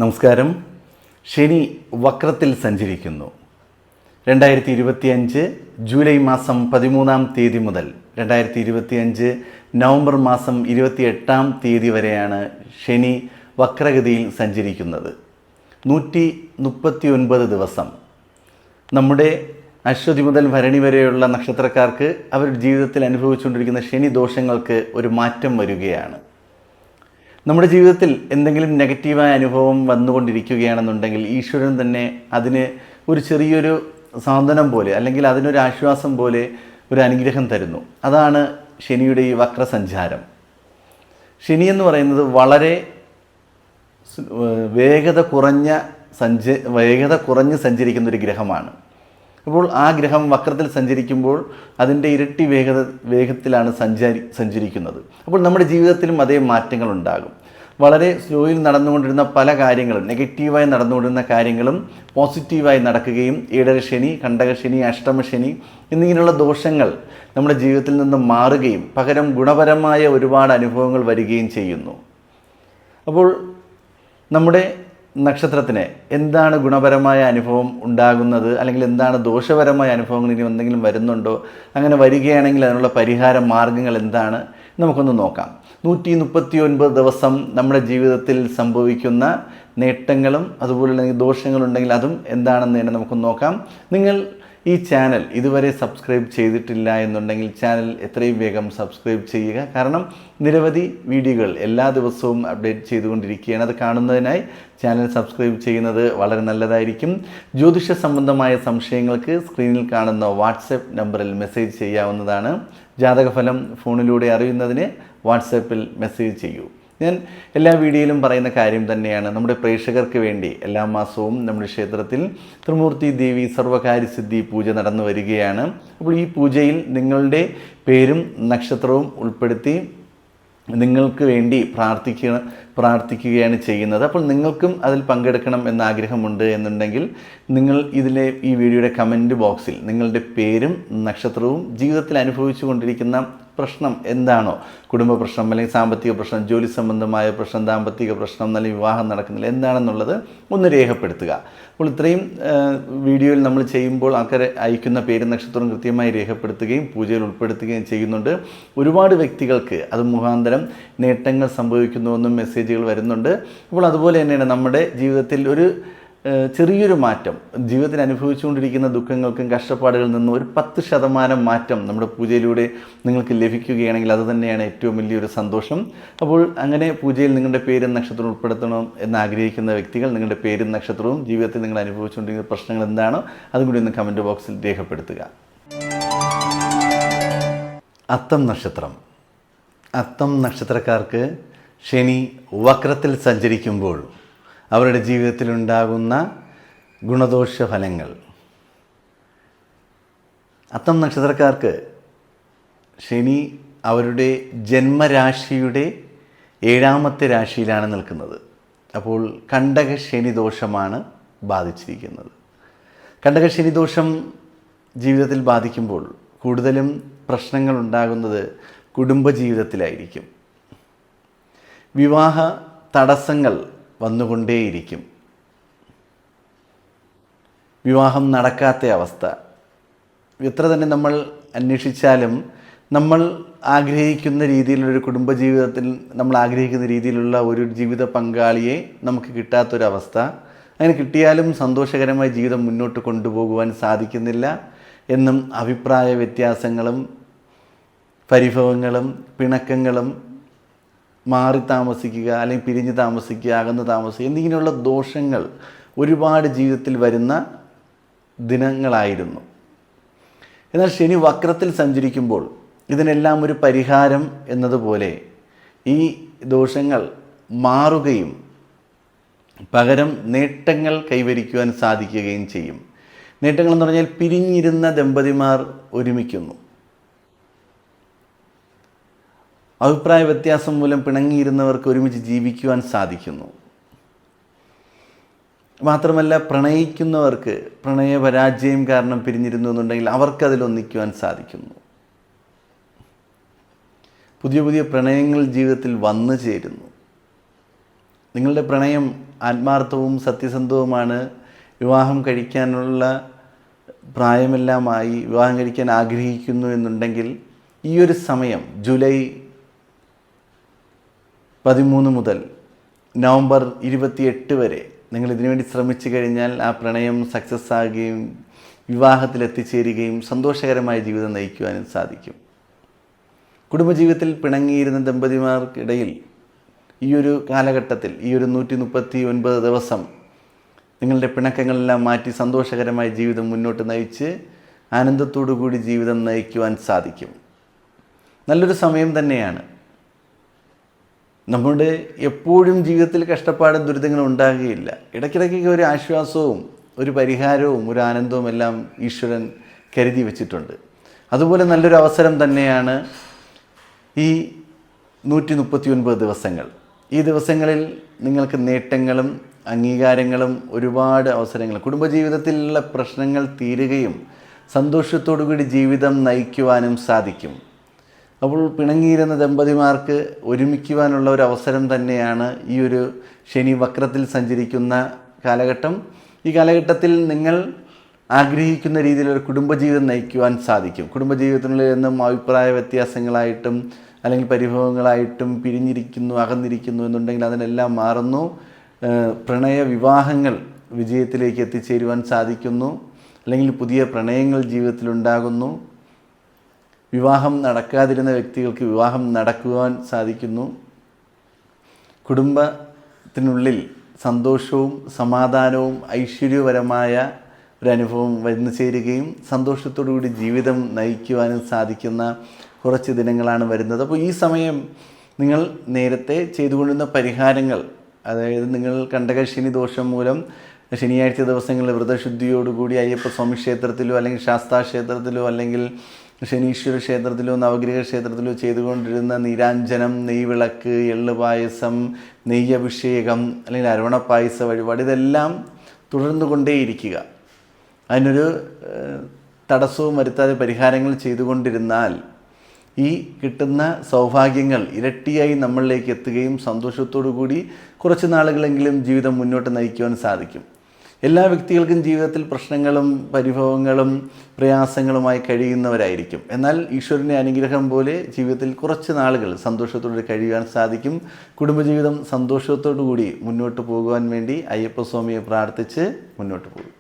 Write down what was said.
നമസ്കാരം. ശനി വക്രത്തിൽ സഞ്ചരിക്കുന്നു. 2025 ജൂലൈ മാസം 13-ാം തീയതി മുതൽ 2025 നവംബർ മാസം 28-ാം തീയതി വരെയാണ് ശനി വക്രഗതിയിൽ സഞ്ചരിക്കുന്നത്. 139 ദിവസം. നമ്മുടെ അശ്വതി മുതൽ ഭരണി വരെയുള്ള നക്ഷത്രക്കാർക്ക് അവരുടെ ജീവിതത്തിൽ അനുഭവിച്ചുകൊണ്ടിരിക്കുന്ന ശനി ദോഷങ്ങൾക്ക് ഒരു മാറ്റം വരികയാണ്. നമ്മുടെ ജീവിതത്തിൽ എന്തെങ്കിലും നെഗറ്റീവായ അനുഭവം വന്നുകൊണ്ടിരിക്കുകയാണെന്നുണ്ടെങ്കിൽ ഈശ്വരൻ തന്നെ അതിന് ഒരു ചെറിയൊരു സാന്ത്വനം പോലെ അല്ലെങ്കിൽ അതിനൊരു ആശ്വാസം പോലെ ഒരു അനുഗ്രഹം തരുന്നു. അതാണ് ശനിയുടെ ഈ വക്രസഞ്ചാരം. ശനി എന്ന് പറയുന്നത് വളരെ വേഗത കുറഞ്ഞ് സഞ്ചരിക്കുന്ന ഒരു ഗ്രഹമാണ്. അപ്പോൾ ആ ഗ്രഹം വക്രത്തിൽ സഞ്ചരിക്കുമ്പോൾ അതിൻ്റെ ഇരട്ടി വേഗത്തിലാണ് സഞ്ചരിക്കുന്നത്. അപ്പോൾ നമ്മുടെ ജീവിതത്തിലും അതേ മാറ്റങ്ങൾ ഉണ്ടാകും. വളരെ സ്ലോയിൽ നടന്നുകൊണ്ടിരുന്ന പല കാര്യങ്ങളും, നെഗറ്റീവായി നടന്നുകൊണ്ടിരുന്ന കാര്യങ്ങളും പോസിറ്റീവായി നടക്കുകയും ഏഴരശനി, കണ്ടകശനി, അഷ്ടമശനി എന്നിങ്ങനെയുള്ള ദോഷങ്ങൾ നമ്മുടെ ജീവിതത്തിൽ നിന്ന് മാറുകയും പകരം ഗുണപരമായ ഒരുപാട് അനുഭവങ്ങൾ വരികയും ചെയ്യുന്നു. അപ്പോൾ നമ്മുടെ നക്ഷത്രത്തിന് എന്താണ് ഗുണപരമായ അനുഭവം ഉണ്ടാകുന്നത്, അല്ലെങ്കിൽ എന്താണ് ദോഷപരമായ അനുഭവങ്ങൾ ഇനി എന്തെങ്കിലും വരുന്നുണ്ടോ, അങ്ങനെ വരികയാണെങ്കിൽ അതിനുള്ള പരിഹാര മാർഗങ്ങൾ എന്താണ് നമുക്കൊന്ന് നോക്കാം. 139 ദിവസം നമ്മുടെ ജീവിതത്തിൽ സംഭവിക്കുന്ന നേട്ടങ്ങളും അതുപോലെ ദോഷങ്ങളുണ്ടെങ്കിൽ അതും എന്താണെന്ന് തന്നെ നമുക്കൊന്ന് നോക്കാം. നിങ്ങൾ ഈ ചാനൽ ഇതുവരെ സബ്സ്ക്രൈബ് ചെയ്തിട്ടില്ല എന്നുണ്ടെങ്കിൽ ചാനൽ എത്രയും വേഗം സബ്സ്ക്രൈബ് ചെയ്യുക. കാരണം നിരവധി വീഡിയോകൾ എല്ലാ ദിവസവും അപ്ഡേറ്റ് ചെയ്തുകൊണ്ടിരിക്കുകയാണ്. അത് കാണുന്നതിനായി ചാനൽ സബ്സ്ക്രൈബ് ചെയ്യുന്നത് വളരെ നല്ലതായിരിക്കും. ജ്യോതിഷ സംബന്ധമായ സംശയങ്ങൾക്ക് സ്ക്രീനിൽ കാണുന്ന വാട്സപ്പ് നമ്പറിൽ മെസ്സേജ് ചെയ്യാവുന്നതാണ്. ജാതകഫലം ഫോണിലൂടെ അറിയുന്നതിന് വാട്സപ്പിൽ മെസ്സേജ് ചെയ്യൂ. ഞാൻ എല്ലാ വീഡിയോയിലും പറയുന്ന കാര്യം തന്നെയാണ്. നമ്മുടെ പ്രേക്ഷകർക്ക് വേണ്ടി എല്ലാ മാസവും നമ്മുടെ ക്ഷേത്രത്തിൽ ത്രിമൂർത്തി ദേവി സർവകാര്യസിദ്ധി പൂജ നടന്നു വരികയാണ്. അപ്പോൾ ഈ പൂജയിൽ നിങ്ങളുടെ പേരും നക്ഷത്രവും ഉൾപ്പെടുത്തി നിങ്ങൾക്ക് വേണ്ടി പ്രാർത്ഥിക്കുകയാണ് ചെയ്യുന്നത്. അപ്പോൾ നിങ്ങൾക്കും അതിൽ പങ്കെടുക്കണം എന്ന ആഗ്രഹമുണ്ട് എന്നുണ്ടെങ്കിൽ നിങ്ങൾ ഈ വീഡിയോയുടെ കമൻറ്റ് ബോക്സിൽ നിങ്ങളുടെ പേരും നക്ഷത്രവും ജീവിതത്തിൽ അനുഭവിച്ചു കൊണ്ടിരിക്കുന്ന പ്രശ്നം എന്താണോ, കുടുംബ പ്രശ്നം അല്ലെങ്കിൽ സാമ്പത്തിക പ്രശ്നം, ജോലി സംബന്ധമായ പ്രശ്നം, ദാമ്പത്തിക പ്രശ്നം, അല്ലെങ്കിൽ വിവാഹം നടക്കുന്നില്ല, എന്താണെന്നുള്ളത് ഒന്ന് രേഖപ്പെടുത്തുക. അപ്പോൾ ഇത്രയും വീഡിയോയിൽ നമ്മൾ ചെയ്യുമ്പോൾ ആൾക്കാർ അയക്കുന്ന പേരും നക്ഷത്രവും കൃത്യമായി രേഖപ്പെടുത്തുകയും പൂജയിൽ ഉൾപ്പെടുത്തുകയും ചെയ്യുന്നുണ്ട്. ഒരുപാട് വ്യക്തികൾക്ക് അത് മുഖാന്തരം നേട്ടങ്ങൾ സംഭവിക്കുന്നുവെന്നും മെസ്സേജുകൾ വരുന്നുണ്ട്. അപ്പോൾ അതുപോലെ തന്നെയാണ് നമ്മുടെ ജീവിതത്തിൽ ഒരു ചെറിയൊരു മാറ്റം, ജീവിതത്തിൽ അനുഭവിച്ചുകൊണ്ടിരിക്കുന്ന ദുഃഖങ്ങൾക്കും കഷ്ടപ്പാടുകളിൽ നിന്നും ഒരു 10% മാറ്റം നമ്മുടെ പൂജയിലൂടെ നിങ്ങൾക്ക് ലഭിക്കുകയാണെങ്കിൽ അത് തന്നെയാണ് ഏറ്റവും വലിയൊരു സന്തോഷം. അപ്പോൾ അങ്ങനെ പൂജയിൽ നിങ്ങളുടെ പേരും നക്ഷത്രവും ഉൾപ്പെടുത്തണം എന്ന് ആഗ്രഹിക്കുന്ന വ്യക്തികൾ നിങ്ങളുടെ പേരും നക്ഷത്രവും ജീവിതത്തിൽ നിങ്ങൾ അനുഭവിച്ചുകൊണ്ടിരിക്കുന്ന പ്രശ്നങ്ങൾ എന്താണോ അതും കൂടി ഒന്ന് കമൻറ്റ് ബോക്സിൽ രേഖപ്പെടുത്തുക. അത്തം നക്ഷത്രം. അത്തം നക്ഷത്രക്കാർക്ക് ശനി വക്രത്തിൽ സഞ്ചരിക്കുമ്പോൾ അവരുടെ ജീവിതത്തിലുണ്ടാകുന്ന ഗുണദോഷ ഫലങ്ങൾ. അത്തം നക്ഷത്രക്കാർക്ക് ശനി അവരുടെ ജന്മരാശിയുടെ 7ാമത്തെ രാശിയിലാണ് നിൽക്കുന്നത്. അപ്പോൾ കണ്ടകശനി ദോഷമാണ് ബാധിച്ചിരിക്കുന്നത്. കണ്ടകശനി ദോഷം ജീവിതത്തിൽ ബാധിക്കുമ്പോൾ കൂടുതലും പ്രശ്നങ്ങൾ ഉണ്ടാകുന്നത് കുടുംബജീവിതത്തിലായിരിക്കും. വിവാഹ തടസ്സങ്ങൾ വന്നുകൊണ്ടേയിരിക്കും. വിവാഹം നടക്കാത്ത അവസ്ഥ. എത്ര തന്നെ നമ്മൾ അന്വേഷിച്ചാലും നമ്മൾ ആഗ്രഹിക്കുന്ന രീതിയിലുള്ളൊരു കുടുംബജീവിതത്തിൽ നമ്മൾ ആഗ്രഹിക്കുന്ന രീതിയിലുള്ള ഒരു ജീവിത പങ്കാളിയെ നമുക്ക് കിട്ടാത്തൊരവസ്ഥ. അങ്ങനെ കിട്ടിയാലും സന്തോഷകരമായ ജീവിതം മുന്നോട്ട് കൊണ്ടുപോകുവാൻ സാധിക്കുന്നില്ല എന്നും അഭിപ്രായ വ്യത്യാസങ്ങളും പരിഭവങ്ങളും പിണക്കങ്ങളും, മാറി താമസിക്കുക അല്ലെങ്കിൽ പിരിഞ്ഞ് താമസിക്കുക, അകന്ന് താമസിക്കുക എന്നിങ്ങനെയുള്ള ദോഷങ്ങൾ ഒരുപാട് ജീവിതത്തിൽ വരുന്ന ദിനങ്ങളായിരുന്നു. എന്നാൽ ശനി വക്രത്തിൽ സഞ്ചരിക്കുമ്പോൾ ഇതിനെല്ലാം ഒരു പരിഹാരം എന്നതുപോലെ ഈ ദോഷങ്ങൾ മാറുകയും പകരം നേട്ടങ്ങൾ കൈവരിക്കുവാൻ സാധിക്കുകയും ചെയ്യും. നേട്ടങ്ങളെന്ന് പറഞ്ഞാൽ പിരിഞ്ഞിരുന്ന ദമ്പതിമാർ ഒരുമിക്കുന്നു. അഭിപ്രായ വ്യത്യാസം മൂലം പിണങ്ങിയിരുന്നവർക്ക് ഒരുമിച്ച് ജീവിക്കുവാൻ സാധിക്കുന്നു. മാത്രമല്ല പ്രണയിക്കുന്നവർക്ക് പ്രണയപരാജയം കാരണം പിരിഞ്ഞിരുന്നു എന്നുണ്ടെങ്കിൽ അവർക്കതിലൊന്നിക്കുവാൻ സാധിക്കുന്നു. പുതിയ പുതിയ പ്രണയങ്ങൾ ജീവിതത്തിൽ വന്നു ചേരുന്നു. നിങ്ങളുടെ പ്രണയം ആത്മാർത്ഥവും സത്യസന്ധവുമാണ്, വിവാഹം കഴിക്കാനുള്ള പ്രായമെല്ലാമായി, വിവാഹം കഴിക്കാൻ ആഗ്രഹിക്കുന്നു എന്നുണ്ടെങ്കിൽ ഈ ഒരു സമയം ജൂലൈ 13 മുതൽ നവംബർ 28 വരെ നിങ്ങൾ ഇതിനുവേണ്ടി ശ്രമിച്ചു കഴിഞ്ഞാൽ ആ പ്രണയം സക്സസ് ആകുകയും വിവാഹത്തിൽ എത്തിച്ചേരുകയും സന്തോഷകരമായ ജീവിതം നയിക്കുവാനും സാധിക്കും. കുടുംബജീവിതത്തിൽ പിണങ്ങിയിരുന്ന ദമ്പതിമാർക്കിടയിൽ ഈ ഒരു കാലഘട്ടത്തിൽ, ഈ ഒരു 139 ദിവസം നിങ്ങളുടെ പിണക്കങ്ങളെല്ലാം മാറ്റി സന്തോഷകരമായ ജീവിതം മുന്നോട്ട് നയിച്ച് ആനന്ദത്തോടു കൂടി ജീവിതം നയിക്കുവാൻ സാധിക്കും. നല്ലൊരു സമയം തന്നെയാണ്. നമ്മുടെ എപ്പോഴും ജീവിതത്തിൽ കഷ്ടപ്പാടും ദുരിതങ്ങളും ഉണ്ടാകുകയില്ല. ഇടയ്ക്കിടയ്ക്ക് ഒരു ആശ്വാസവും ഒരു പരിഹാരവും ഒരു ആനന്ദവും എല്ലാം ഈശ്വരൻ കരുതി വച്ചിട്ടുണ്ട്. അതുപോലെ നല്ലൊരു അവസരം തന്നെയാണ് ഈ 139 ദിവസങ്ങൾ. ഈ ദിവസങ്ങളിൽ നിങ്ങൾക്ക് നേട്ടങ്ങളും അംഗീകാരങ്ങളും ഒരുപാട് അവസരങ്ങൾ, കുടുംബജീവിതത്തിലുള്ള പ്രശ്നങ്ങൾ തീരുകയും സന്തോഷത്തോടു കൂടി ജീവിതം നയിക്കുവാനും സാധിക്കും. അപ്പോൾ പിണങ്ങിയിരുന്ന ദമ്പതിമാർക്ക് ഒരുമിക്കുവാനുള്ള ഒരു അവസരം തന്നെയാണ് ഈ ഒരു ശനി വക്രത്തിൽ സഞ്ചരിക്കുന്ന കാലഘട്ടം. ഈ കാലഘട്ടത്തിൽ നിങ്ങൾ ആഗ്രഹിക്കുന്ന രീതിയിലൊരു കുടുംബജീവിതം നയിക്കുവാൻ സാധിക്കും. കുടുംബജീവിതത്തിനുള്ളിൽ നിന്നും അഭിപ്രായ വ്യത്യാസങ്ങളായിട്ടും അല്ലെങ്കിൽ പരിഭവങ്ങളായിട്ടും പിരിഞ്ഞിരിക്കുന്നു, അകന്നിരിക്കുന്നു എന്നുണ്ടെങ്കിൽ അതിനെല്ലാം മാറുന്നു. പ്രണയ വിവാഹങ്ങൾ വിജയത്തിലേക്ക് എത്തിച്ചേരുവാൻ സാധിക്കുന്നു. അല്ലെങ്കിൽ പുതിയ പ്രണയങ്ങൾ ജീവിതത്തിലുണ്ടാകുന്നു. വിവാഹം നടക്കാതിരുന്ന വ്യക്തികൾക്ക് വിവാഹം നടക്കുവാൻ സാധിക്കുന്നു. കുടുംബത്തിനുള്ളിൽ സന്തോഷവും സമാധാനവും ഐശ്വര്യപരമായ ഒരനുഭവം വന്നു ചേരുകയും സന്തോഷത്തോടു കൂടി ജീവിതം നയിക്കുവാനും സാധിക്കുന്ന കുറച്ച് ദിനങ്ങളാണ് വരുന്നത്. അപ്പോൾ ഈ സമയം നിങ്ങൾ നേരത്തെ ചെയ്തുകൊണ്ടിരുന്ന പരിഹാരങ്ങൾ, അതായത് നിങ്ങൾ കണ്ടകശനി ദോഷം മൂലം ശനിയാഴ്ച ദിവസങ്ങളിൽ വ്രതശുദ്ധിയോടുകൂടി അയ്യപ്പസ്വാമി ക്ഷേത്രത്തിലോ അല്ലെങ്കിൽ ശാസ്താ ക്ഷേത്രത്തിലോ അല്ലെങ്കിൽ ശനീശ്വര ക്ഷേത്രത്തിലോ നവഗ്രഹ ക്ഷേത്രത്തിലോ ചെയ്തുകൊണ്ടിരുന്ന നീരാഞ്ജനം, നെയ്വിളക്ക്, എള്ളുപായസം, നെയ്യഭിഷേകം അല്ലെങ്കിൽ അരവണപ്പായസ വഴിപാട് ഇതെല്ലാം തുടർന്നു കൊണ്ടേയിരിക്കുക. അതിനൊരു തടസ്സവും വരുത്താതെ പരിഹാരങ്ങൾ ചെയ്തുകൊണ്ടിരുന്നാൽ ഈ കിട്ടുന്ന സൗഭാഗ്യങ്ങൾ ഇരട്ടിയായി നമ്മളിലേക്ക് എത്തുകയും സന്തോഷത്തോടു കൂടി കുറച്ച് നാളുകളെങ്കിലും ജീവിതം മുന്നോട്ട് നയിക്കുവാൻ സാധിക്കും. എല്ലാ വ്യക്തികൾക്കും ജീവിതത്തിൽ പ്രശ്നങ്ങളും പരിഭവങ്ങളും പ്രയാസങ്ങളുമായി കഴിയുന്നവരായിരിക്കും. എന്നാൽ ഈശ്വരൻ്റെ അനുഗ്രഹം പോലെ ജീവിതത്തിൽ കുറച്ച് നാളുകൾ സന്തോഷത്തോടെ കഴിയുവാൻ സാധിക്കും. കുടുംബജീവിതം സന്തോഷത്തോടു കൂടി മുന്നോട്ട് പോകുവാൻ വേണ്ടി അയ്യപ്പസ്വാമിയെ പ്രാർത്ഥിച്ച് മുന്നോട്ട് പോകും.